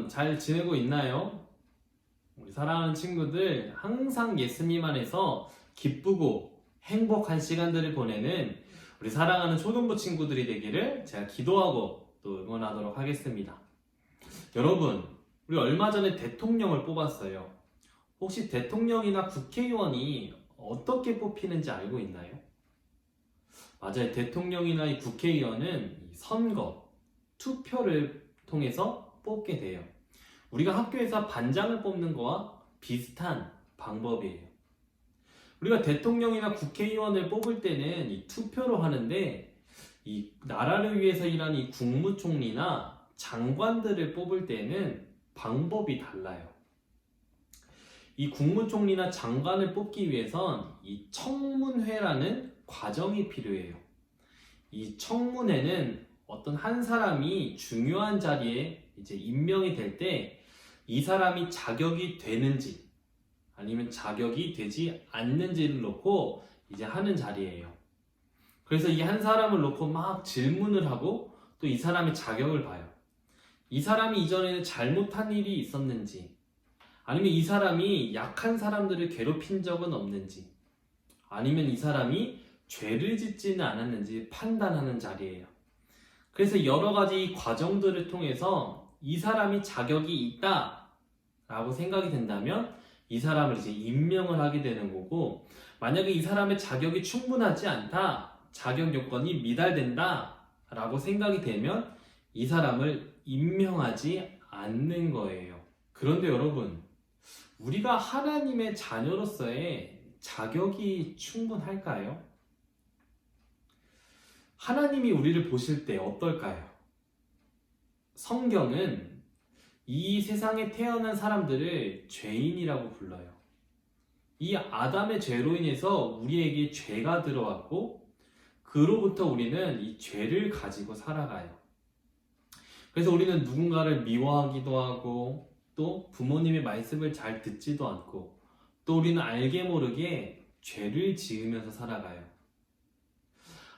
잘 지내고 있나요? 우리 사랑하는 친구들, 항상 예수님 안에서 기쁘고 행복한 시간들을 보내는 우리 사랑하는 초등부 친구들이 되기를 제가 기도하고 또 응원하도록 하겠습니다. 여러분, 우리 얼마 전에 대통령을 뽑았어요. 혹시 대통령이나 국회의원이 어떻게 뽑히는지 알고 있나요? 맞아요. 대통령이나 이 국회의원은 선거, 투표를 통해서 뽑게 돼요. 우리가 학교에서 반장을 뽑는 거와 비슷한 방법이에요. 우리가 대통령이나 국회의원을 뽑을 때는 이 투표로 하는데, 이 나라를 위해서 일하는 이 국무총리나 장관들을 뽑을 때는 방법이 달라요. 이 국무총리나 장관을 뽑기 위해선 이 청문회라는 과정이 필요해요. 이 청문회는 어떤 한 사람이 중요한 자리에 이제 임명이 될 때 이 사람이 자격이 되는지 아니면 자격이 되지 않는지를 놓고 이제 하는 자리예요. 그래서 이 한 사람을 놓고 막 질문을 하고 또 이 사람의 자격을 봐요. 이 사람이 이전에는 잘못한 일이 있었는지, 아니면 이 사람이 약한 사람들을 괴롭힌 적은 없는지, 아니면 이 사람이 죄를 짓지는 않았는지 판단하는 자리예요. 그래서 여러 가지 과정들을 통해서 이 사람이 자격이 있다 라고 생각이 된다면 이 사람을 이제 임명을 하게 되는 거고, 만약에 이 사람의 자격이 충분하지 않다, 자격 요건이 미달된다 라고 생각이 되면 이 사람을 임명하지 않는 거예요. 그런데 여러분, 우리가 하나님의 자녀로서의 자격이 충분할까요? 하나님이 우리를 보실 때 어떨까요? 성경은 이 세상에 태어난 사람들을 죄인이라고 불러요. 이 아담의 죄로 인해서 우리에게 죄가 들어왔고, 그로부터 우리는 이 죄를 가지고 살아가요. 그래서 우리는 누군가를 미워하기도 하고, 또 부모님의 말씀을 잘 듣지도 않고, 또 우리는 알게 모르게 죄를 지으면서 살아가요.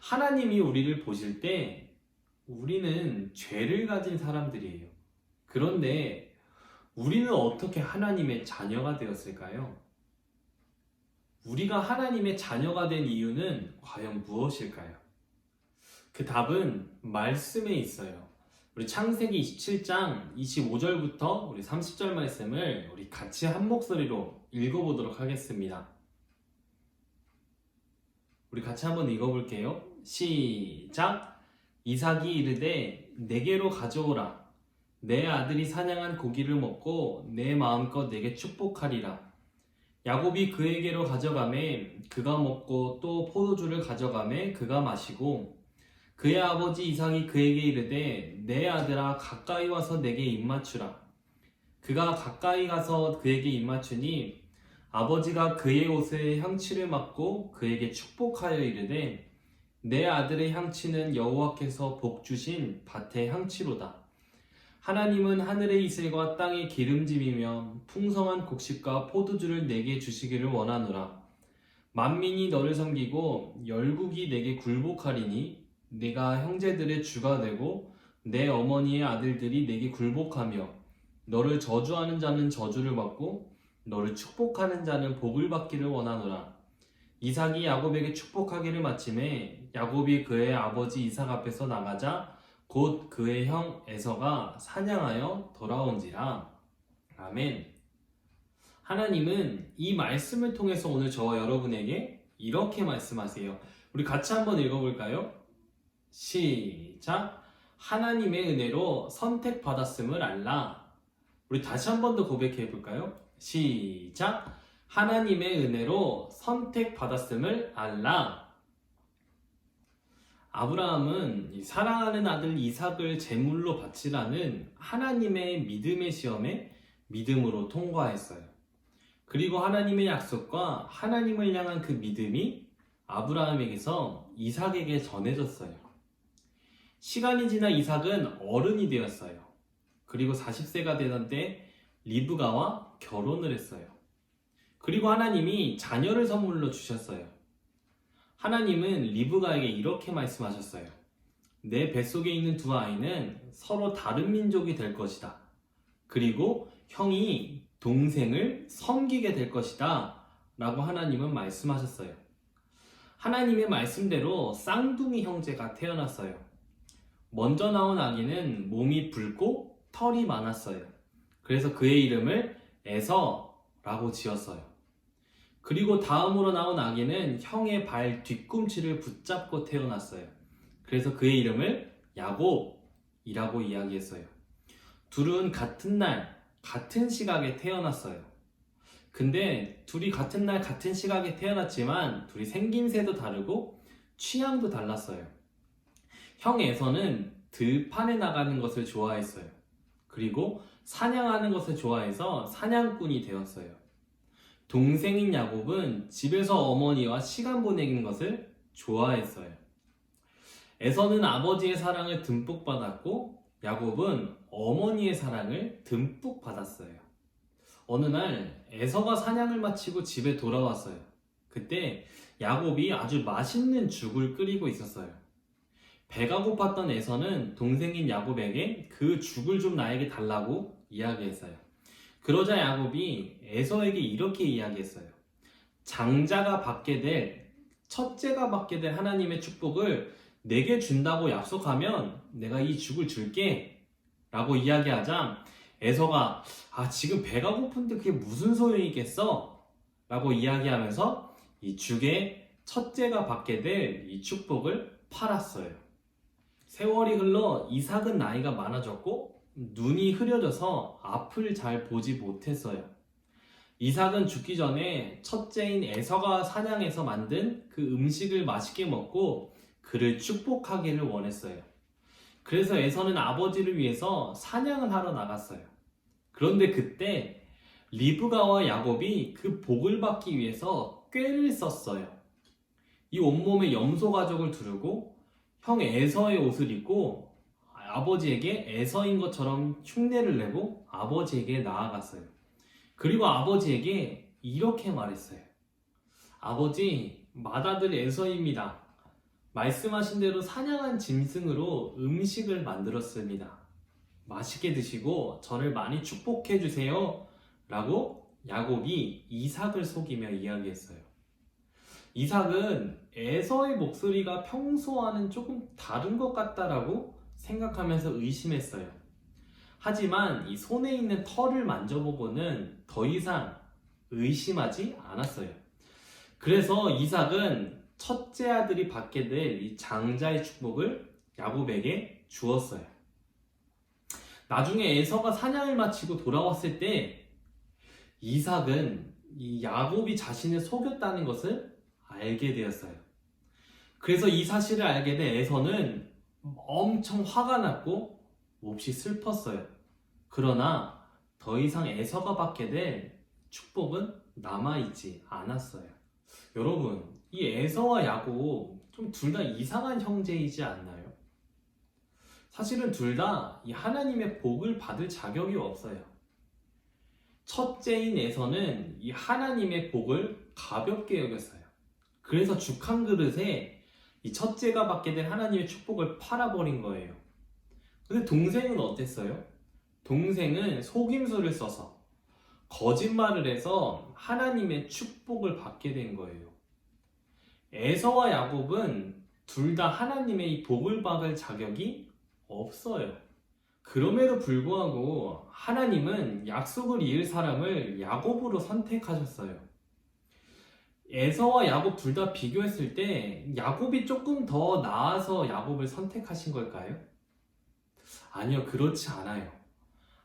하나님이 우리를 보실 때 우리는 죄를 가진 사람들이에요. 그런데 우리는 어떻게 하나님의 자녀가 되었을까요? 우리가 하나님의 자녀가 된 이유는 과연 무엇일까요? 그 답은 말씀에 있어요. 우리 창세기 27장 25절부터 우리 30절 말씀을 우리 같이 한 목소리로 읽어보도록 하겠습니다. 우리 같이 한번 읽어볼게요. 시작! 이삭이 이르되 내게로 가져오라. 내 아들이 사냥한 고기를 먹고 내 마음껏 내게 축복하리라. 야곱이 그에게로 가져가매 그가 먹고 또 포도주를 가져가매 그가 마시고, 그의 아버지 이삭이 그에게 이르되 내 아들아 가까이 와서 내게 입맞추라. 그가 가까이 가서 그에게 입맞추니 아버지가 그의 옷에 향취를 맡고 그에게 축복하여 이르되 내 아들의 향취는 여호와께서 복 주신 밭의 향취로다. 하나님은 하늘의 이슬과 땅의 기름짐이며 풍성한 곡식과 포도주를 내게 주시기를 원하노라. 만민이 너를 섬기고 열국이 내게 굴복하리니 내가 형제들의 주가 되고 내 어머니의 아들들이 내게 굴복하며, 너를 저주하는 자는 저주를 받고 너를 축복하는 자는 복을 받기를 원하노라. 이삭이 야곱에게 축복하기를 마침에 야곱이 그의 아버지 이삭 앞에서 나가자 곧 그의 형 에서가 사냥하여 돌아온지라. 아멘. 하나님은 이 말씀을 통해서 오늘 저와 여러분에게 이렇게 말씀하세요. 우리 같이 한번 읽어볼까요? 시작! 하나님의 은혜로 선택받았음을 알라. 우리 다시 한 번 더 고백해볼까요? 시작! 하나님의 은혜로 선택받았음을 알라. 아브라함은 사랑하는 아들 이삭을 제물로 바치라는 하나님의 믿음의 시험에 믿음으로 통과했어요. 그리고 하나님의 약속과 하나님을 향한 그 믿음이 아브라함에게서 이삭에게 전해졌어요. 시간이 지나 이삭은 어른이 되었어요. 그리고 40세가 되던 때 리브가와 결혼을 했어요. 그리고 하나님이 자녀를 선물로 주셨어요. 하나님은 리브가에게 이렇게 말씀하셨어요. 내 뱃속에 있는 두 아이는 서로 다른 민족이 될 것이다. 그리고 형이 동생을 섬기게 될 것이다 라고 하나님은 말씀하셨어요. 하나님의 말씀대로 쌍둥이 형제가 태어났어요. 먼저 나온 아기는 몸이 붉고 털이 많았어요. 그래서 그의 이름을 에서라고 지었어요. 그리고 다음으로 나온 아기는 형의 발 뒤꿈치를 붙잡고 태어났어요. 그래서 그의 이름을 야곱이라고 이야기했어요. 둘은 같은 날, 같은 시각에 태어났어요. 근데 둘이 같은 날, 같은 시각에 태어났지만 둘이 생김새도 다르고 취향도 달랐어요. 형 에서는 들판에 나가는 것을 좋아했어요. 그리고 사냥하는 것을 좋아해서 사냥꾼이 되었어요. 동생인 야곱은 집에서 어머니와 시간 보내는 것을 좋아했어요. 에서는 아버지의 사랑을 듬뿍 받았고 야곱은 어머니의 사랑을 듬뿍 받았어요. 어느 날 에서가 사냥을 마치고 집에 돌아왔어요. 그때 야곱이 아주 맛있는 죽을 끓이고 있었어요. 배가 고팠던 에서는 동생인 야곱에게 그 죽을 좀 나에게 달라고 이야기했어요. 그러자 야곱이 에서에게 이렇게 이야기했어요. 장자가 받게 될, 첫째가 받게 될 하나님의 축복을 내게 준다고 약속하면 내가 이 죽을 줄게 라고 이야기하자 에서가 지금 배가 고픈데 그게 무슨 소용이 있겠어? 라고 이야기하면서 이 죽의 첫째가 받게 될 이 축복을 팔았어요. 세월이 흘러 이삭은 나이가 많아졌고 눈이 흐려져서 앞을 잘 보지 못했어요. 이삭은 죽기 전에 첫째인 에서가 사냥해서 만든 그 음식을 맛있게 먹고 그를 축복하기를 원했어요. 그래서 에서는 아버지를 위해서 사냥을 하러 나갔어요. 그런데 그때 리브가와 야곱이 그 복을 받기 위해서 꾀를 썼어요. 이 온몸에 염소 가죽을 두르고 형 에서의 옷을 입고 아버지에게 에서인 것처럼 흉내를 내고 아버지에게 나아갔어요. 그리고 아버지에게 이렇게 말했어요. 아버지, 맏아들 에서입니다. 말씀하신 대로 사냥한 짐승으로 음식을 만들었습니다. 맛있게 드시고 저를 많이 축복해 주세요. 라고 야곱이 이삭을 속이며 이야기했어요. 이삭은 에서의 목소리가 평소와는 조금 다른 것 같다라고 생각하면서 의심했어요. 하지만 이 손에 있는 털을 만져보고는 더 이상 의심하지 않았어요. 그래서 이삭은 첫째 아들이 받게 될 이 장자의 축복을 야곱에게 주었어요. 나중에 에서가 사냥을 마치고 돌아왔을 때 이삭은 이 야곱이 자신을 속였다는 것을 알게 되었어요. 그래서 이 사실을 알게 된 에서는 엄청 화가 났고 몹시 슬펐어요. 그러나 더 이상 에서가 받게 될 축복은 남아있지 않았어요. 여러분, 이 에서와 야곱 좀 둘 다 이상한 형제이지 않나요? 사실은 둘 다 이 하나님의 복을 받을 자격이 없어요. 첫째인 에서는 이 하나님의 복을 가볍게 여겼어요. 그래서 죽 한 그릇에 이 첫째가 받게 된 하나님의 축복을 팔아버린 거예요. 근데 동생은 어땠어요? 동생은 속임수를 써서 거짓말을 해서 하나님의 축복을 받게 된 거예요. 에서와 야곱은 둘 다 하나님의 이 복을 받을 자격이 없어요. 그럼에도 불구하고 하나님은 약속을 이을 사람을 야곱으로 선택하셨어요. 에서와 야곱 둘 다 비교했을 때 야곱이 조금 더 나아서 야곱을 선택하신 걸까요? 아니요, 그렇지 않아요.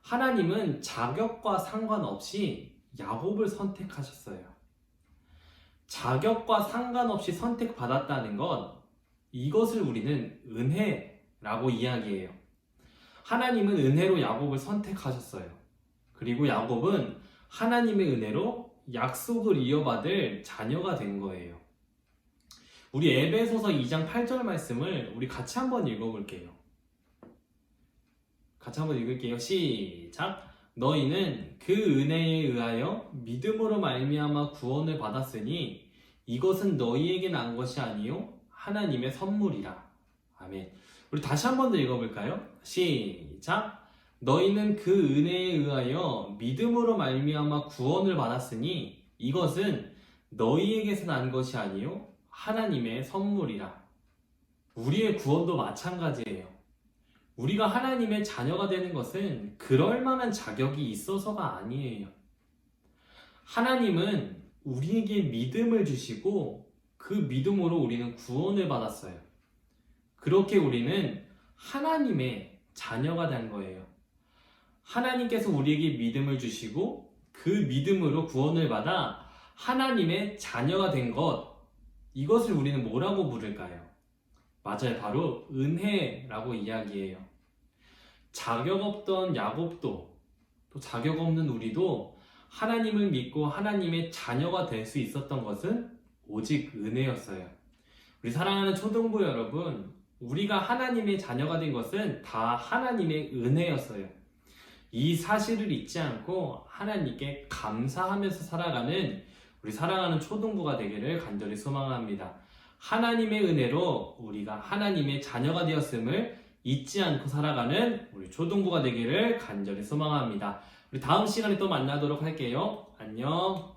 하나님은 자격과 상관없이 야곱을 선택하셨어요. 자격과 상관없이 선택받았다는 것, 이것을 우리는 은혜라고 이야기해요. 하나님은 은혜로 야곱을 선택하셨어요. 그리고 야곱은 하나님의 은혜로 약속을 이어받을 자녀가 된 거예요. 우리 에베소서 2장 8절 말씀을 우리 같이 한번 읽어볼게요. 같이 한번 읽을게요. 시작! 너희는 그 은혜에 의하여 믿음으로 말미암아 구원을 받았으니 이것은 너희에게 난 것이 아니요 하나님의 선물이라. 아멘. 우리 다시 한 번 더 읽어볼까요? 시작! 너희는 그 은혜에 의하여 믿음으로 말미암아 구원을 받았으니 이것은 너희에게서 난 것이 아니요 하나님의 선물이라. 우리의 구원도 마찬가지예요. 우리가 하나님의 자녀가 되는 것은 그럴 만한 자격이 있어서가 아니에요. 하나님은 우리에게 믿음을 주시고 그 믿음으로 우리는 구원을 받았어요. 그렇게 우리는 하나님의 자녀가 된 거예요. 하나님께서 우리에게 믿음을 주시고 그 믿음으로 구원을 받아 하나님의 자녀가 된 것, 이것을 우리는 뭐라고 부를까요? 맞아요. 바로 은혜라고 이야기해요. 자격 없던 야곱도 또 자격 없는 우리도 하나님을 믿고 하나님의 자녀가 될 수 있었던 것은 오직 은혜였어요. 우리 사랑하는 초등부 여러분, 우리가 하나님의 자녀가 된 것은 다 하나님의 은혜였어요. 이 사실을 잊지 않고 하나님께 감사하면서 살아가는 우리 사랑하는 초등부가 되기를 간절히 소망합니다. 하나님의 은혜로 우리가 하나님의 자녀가 되었음을 잊지 않고 살아가는 우리 초등부가 되기를 간절히 소망합니다. 우리 다음 시간에 또 만나도록 할게요. 안녕.